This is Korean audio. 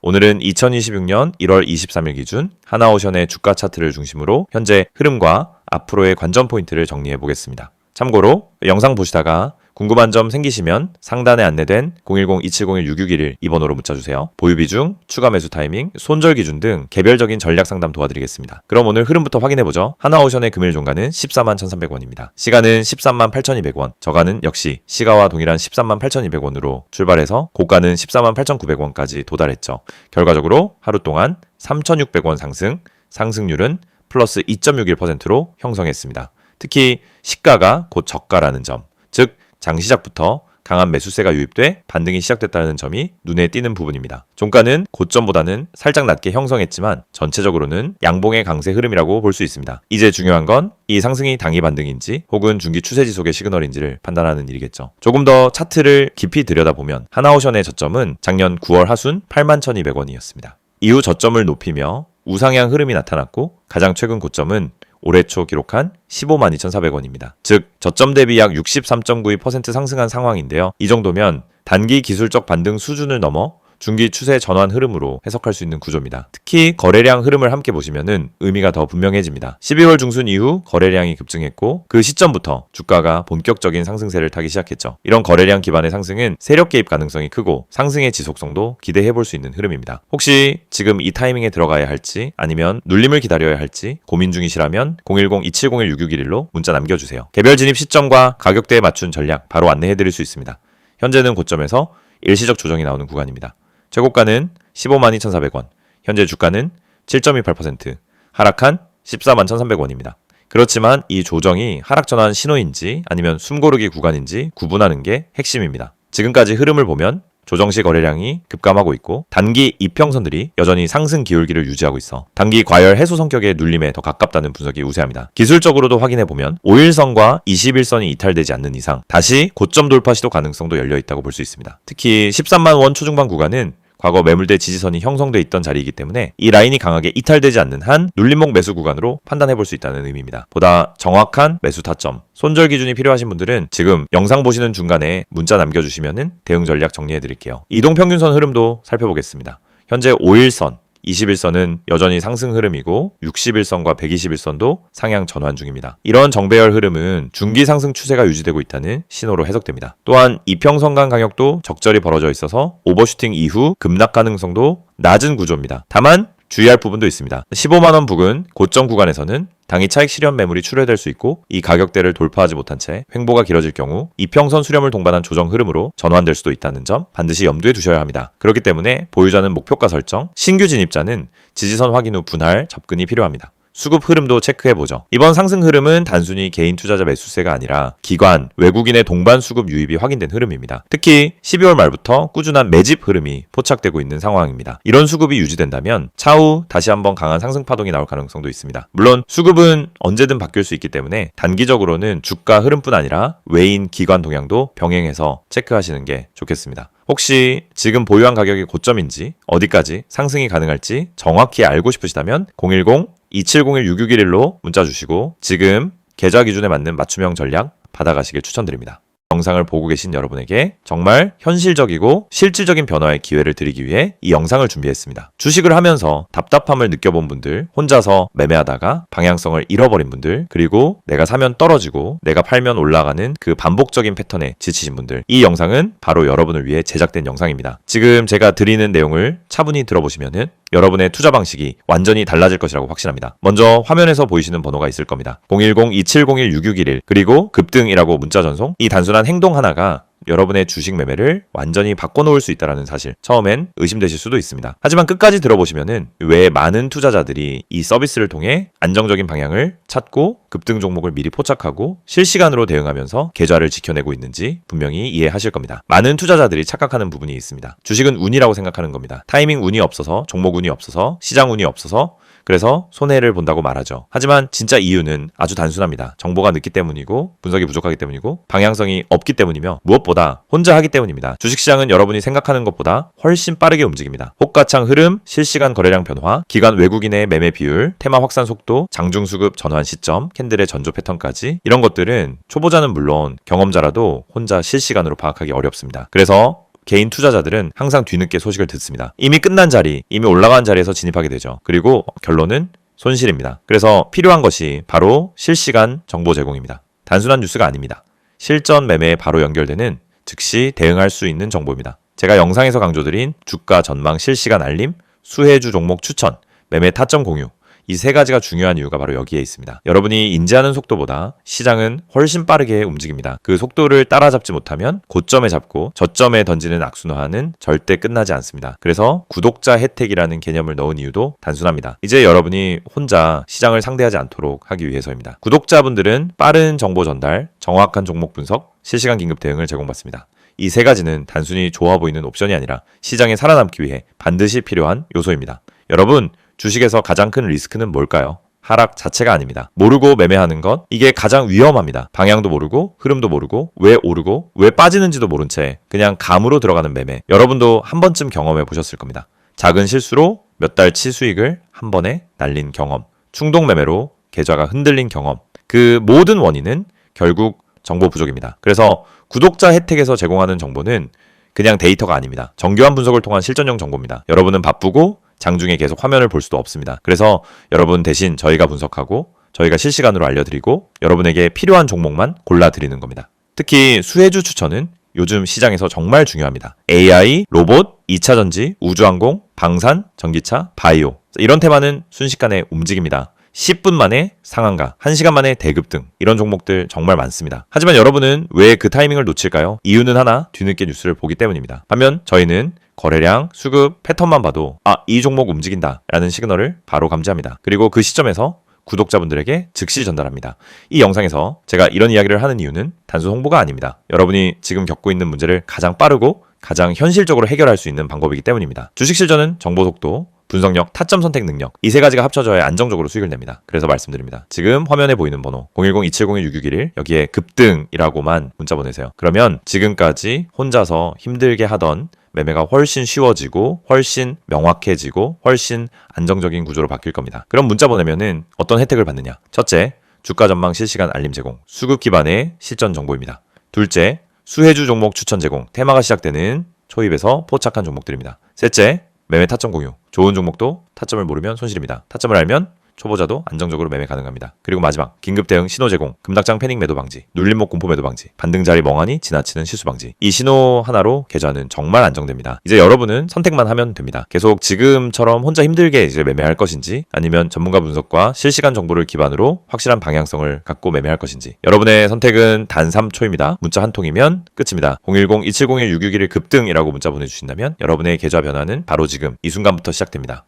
오늘은 2026년 1월 23일 기준 하나오션의 주가 차트를 중심으로 현재 흐름과 앞으로의 관전 포인트를 정리해 보겠습니다. 참고로 영상 보시다가 궁금한 점 생기시면 상단에 안내된 010-2701-6611 이번호로 문자 주세요. 보유 비중, 추가 매수 타이밍, 손절 기준 등 개별적인 전략 상담 도와드리겠습니다. 그럼 오늘 흐름부터 확인해 보죠. 하나오션의 금일 종가는 14만 1,300원입니다. 시가는 13만 8,200원, 저가는 역시 시가와 동일한 13만 8,200원으로 출발해서 고가는 14만 8,900원까지 도달했죠. 결과적으로 하루 동안 3,600원 상승, 상승률은 플러스 2.61%로 형성했습니다. 특히 시가가 곧 저가라는 점, 즉 장시작부터 강한 매수세가 유입돼 반등이 시작됐다는 점이 눈에 띄는 부분입니다. 종가는 고점보다는 살짝 낮게 형성했지만 전체적으로는 양봉의 강세 흐름이라고 볼 수 있습니다. 이제 중요한 건 이 상승이 단기 반등인지 혹은 중기 추세 지속의 시그널인지를 판단하는 일이겠죠. 조금 더 차트를 깊이 들여다보면 하나오션의 저점은 작년 9월 하순 81,200원이었습니다. 이후 저점을 높이며 우상향 흐름이 나타났고 가장 최근 고점은 올해 초 기록한 15만 2,400원입니다. 즉 저점 대비 약 63.92% 상승한 상황인데요. 이 정도면 단기 기술적 반등 수준을 넘어 중기 추세 전환 흐름으로 해석할 수 있는 구조입니다. 특히 거래량 흐름을 함께 보시면은 의미가 더 분명해집니다. 12월 중순 이후 거래량이 급증했고 그 시점부터 주가가 본격적인 상승세를 타기 시작했죠. 이런 거래량 기반의 상승은 세력 개입 가능성이 크고 상승의 지속성도 기대해 볼 수 있는 흐름입니다. 혹시 지금 이 타이밍에 들어가야 할지 아니면 눌림을 기다려야 할지 고민 중이시라면 010-2701-6611로 문자 남겨주세요. 개별 진입 시점과 가격대에 맞춘 전략 바로 안내해 드릴 수 있습니다. 현재는 고점에서 일시적 조정이 나오는 구간입니다. 최고가는 15만 2,400원, 현재 주가는 7.28%, 하락한 14만 1,300원입니다. 그렇지만 이 조정이 하락 전환 신호인지 아니면 숨고르기 구간인지 구분하는 게 핵심입니다. 지금까지 흐름을 보면 조정 시 거래량이 급감하고 있고 단기 이평선들이 여전히 상승 기울기를 유지하고 있어 단기 과열 해소 성격의 눌림에 더 가깝다는 분석이 우세합니다. 기술적으로도 확인해보면 5일선과 21선이 이탈되지 않는 이상 다시 고점 돌파 시도 가능성도 열려있다고 볼 수 있습니다. 특히 13만 원 초중반 구간은 과거 매물대 지지선이 형성돼 있던 자리이기 때문에 이 라인이 강하게 이탈되지 않는 한 눌림목 매수 구간으로 판단해 볼 수 있다는 의미입니다. 보다 정확한 매수 타점, 손절 기준이 필요하신 분들은 지금 영상 보시는 중간에 문자 남겨주시면 대응 전략 정리해 드릴게요. 이동평균선 흐름도 살펴보겠습니다. 현재 5일선, 21선은 여전히 상승 흐름이고 61선과 121선도 상향 전환 중입니다. 이런 정배열 흐름은 중기 상승 추세가 유지되고 있다는 신호로 해석됩니다. 또한 이평선 간 강역도 적절히 벌어져 있어서 오버슈팅 이후 급락 가능성도 낮은 구조입니다. 다만 주의할 부분도 있습니다. 15만원 부근 고점 구간에서는 당일 차익 실현 매물이 출회될 수 있고 이 가격대를 돌파하지 못한 채 횡보가 길어질 경우 이평선 수렴을 동반한 조정 흐름으로 전환될 수도 있다는 점 반드시 염두에 두셔야 합니다. 그렇기 때문에 보유자는 목표가 설정, 신규 진입자는 지지선 확인 후 분할, 접근이 필요합니다. 수급 흐름도 체크해보죠. 이번 상승 흐름은 단순히 개인 투자자 매수세가 아니라 기관, 외국인의 동반 수급 유입이 확인된 흐름입니다. 특히 12월 말부터 꾸준한 매집 흐름이 포착되고 있는 상황입니다. 이런 수급이 유지된다면 차후 다시 한번 강한 상승 파동이 나올 가능성도 있습니다. 물론 수급은 언제든 바뀔 수 있기 때문에 단기적으로는 주가 흐름뿐 아니라 외인, 기관 동향도 병행해서 체크하시는 게 좋겠습니다. 혹시 지금 보유한 가격이 고점인지 어디까지 상승이 가능할지 정확히 알고 싶으시다면 010-2701-6611로 문자 주시고 지금 계좌 기준에 맞는 맞춤형 전략 받아가시길 추천드립니다. 영상을 보고 계신 여러분에게 정말 현실적이고 실질적인 변화의 기회를 드리기 위해 이 영상을 준비했습니다. 주식을 하면서 답답함을 느껴본 분들, 혼자서 매매하다가 방향성을 잃어버린 분들, 그리고 내가 사면 떨어지고 내가 팔면 올라가는 그 반복적인 패턴에 지치신 분들, 이 영상은 바로 여러분을 위해 제작된 영상입니다. 지금 제가 드리는 내용을 차분히 들어보시면은 여러분의 투자 방식이 완전히 달라질 것이라고 확신합니다. 먼저 화면에서 보이시는 번호가 있을 겁니다. 010-2701-6611 그리고 급등이라고 문자 전송, 이 단순한 행동 하나가 여러분의 주식 매매를 완전히 바꿔놓을 수 있다는 사실 처음엔 의심되실 수도 있습니다. 하지만 끝까지 들어보시면은 왜 많은 투자자들이 이 서비스를 통해 안정적인 방향을 찾고 급등 종목을 미리 포착하고 실시간으로 대응하면서 계좌를 지켜내고 있는지 분명히 이해하실 겁니다. 많은 투자자들이 착각하는 부분이 있습니다. 주식은 운이라고 생각하는 겁니다. 타이밍 운이 없어서, 종목 운이 없어서, 시장 운이 없어서 그래서 손해를 본다고 말하죠. 하지만 진짜 이유는 아주 단순합니다. 정보가 늦기 때문이고 분석이 부족하기 때문이고 방향성이 없기 때문이며 무엇보다 혼자 하기 때문입니다. 주식시장은 여러분이 생각하는 것보다 훨씬 빠르게 움직입니다. 호가창 흐름, 실시간 거래량 변화, 기관 외국인의 매매 비율, 테마 확산 속도, 장중수급 전환 시점, 캔들의 전조 패턴까지 이런 것들은 초보자는 물론 경험자라도 혼자 실시간으로 파악하기 어렵습니다. 그래서 개인 투자자들은 항상 뒤늦게 소식을 듣습니다. 이미 끝난 자리, 이미 올라간 자리에서 진입하게 되죠. 그리고 결론은 손실입니다. 그래서 필요한 것이 바로 실시간 정보 제공입니다. 단순한 뉴스가 아닙니다. 실전 매매에 바로 연결되는 즉시 대응할 수 있는 정보입니다. 제가 영상에서 강조드린 주가 전망 실시간 알림, 수혜주 종목 추천, 매매 타점 공유, 이 세 가지가 중요한 이유가 바로 여기에 있습니다. 여러분이 인지하는 속도보다 시장은 훨씬 빠르게 움직입니다. 그 속도를 따라잡지 못하면 고점에 잡고 저점에 던지는 악순환은 절대 끝나지 않습니다. 그래서 구독자 혜택이라는 개념을 넣은 이유도 단순합니다. 이제 여러분이 혼자 시장을 상대하지 않도록 하기 위해서입니다. 구독자분들은 빠른 정보 전달, 정확한 종목 분석, 실시간 긴급 대응을 제공받습니다. 이 세 가지는 단순히 좋아 보이는 옵션이 아니라 시장에 살아남기 위해 반드시 필요한 요소입니다. 여러분, 주식에서 가장 큰 리스크는 뭘까요? 하락 자체가 아닙니다. 모르고 매매하는 것, 이게 가장 위험합니다. 방향도 모르고, 흐름도 모르고, 왜 오르고, 왜 빠지는지도 모른 채 그냥 감으로 들어가는 매매. 여러분도 한 번쯤 경험해 보셨을 겁니다. 작은 실수로 몇 달치 수익을 한 번에 날린 경험, 충동 매매로 계좌가 흔들린 경험. 그 모든 원인은 결국 정보 부족입니다. 그래서 구독자 혜택에서 제공하는 정보는 그냥 데이터가 아닙니다. 정교한 분석을 통한 실전용 정보입니다. 여러분은 바쁘고 장중에 계속 화면을 볼 수도 없습니다. 그래서 여러분 대신 저희가 분석하고 저희가 실시간으로 알려드리고 여러분에게 필요한 종목만 골라드리는 겁니다. 특히 수혜주 추천은 요즘 시장에서 정말 중요합니다. AI, 로봇, 2차 전지, 우주항공, 방산, 전기차, 바이오 이런 테마는 순식간에 움직입니다. 10분 만에 상한가, 1시간 만에 대급 등 이런 종목들 정말 많습니다. 하지만 여러분은 왜 그 타이밍을 놓칠까요? 이유는 하나, 뒤늦게 뉴스를 보기 때문입니다. 반면 저희는 거래량, 수급, 패턴만 봐도 이 종목 움직인다 라는 시그널을 바로 감지합니다. 그리고 그 시점에서 구독자분들에게 즉시 전달합니다. 이 영상에서 제가 이런 이야기를 하는 이유는 단순 홍보가 아닙니다. 여러분이 지금 겪고 있는 문제를 가장 빠르고 가장 현실적으로 해결할 수 있는 방법이기 때문입니다. 주식 실전은 정보 속도, 분석력, 타점 선택 능력 이 세 가지가 합쳐져야 안정적으로 수익을 냅니다. 그래서 말씀드립니다. 지금 화면에 보이는 번호 010-2701-6611 여기에 급등이라고만 문자 보내세요. 그러면 지금까지 혼자서 힘들게 하던 매매가 훨씬 쉬워지고 훨씬 명확해지고 훨씬 안정적인 구조로 바뀔 겁니다. 그럼 문자 보내면은 어떤 혜택을 받느냐? 첫째, 주가 전망 실시간 알림 제공, 수급 기반의 실전 정보입니다. 둘째, 수혜주 종목 추천 제공, 테마가 시작되는 초입에서 포착한 종목들입니다. 셋째, 매매 타점 공유, 좋은 종목도 타점을 모르면 손실입니다. 타점을 알면 초보자도 안정적으로 매매 가능합니다. 그리고 마지막, 긴급 대응 신호 제공, 금닥장 패닉 매도 방지, 눌림목 공포 매도 방지, 반등 자리 멍하니 지나치는 실수 방지. 이 신호 하나로 계좌는 정말 안정됩니다. 이제 여러분은 선택만 하면 됩니다. 계속 지금처럼 혼자 힘들게 이제 매매할 것인지 아니면 전문가 분석과 실시간 정보를 기반으로 확실한 방향성을 갖고 매매할 것인지 여러분의 선택은 단 3초입니다. 문자 한 통이면 끝입니다. 010-2701-6611 급등이라고 문자 보내주신다면 여러분의 계좌 변화는 바로 지금 이 순간부터 시작됩니다.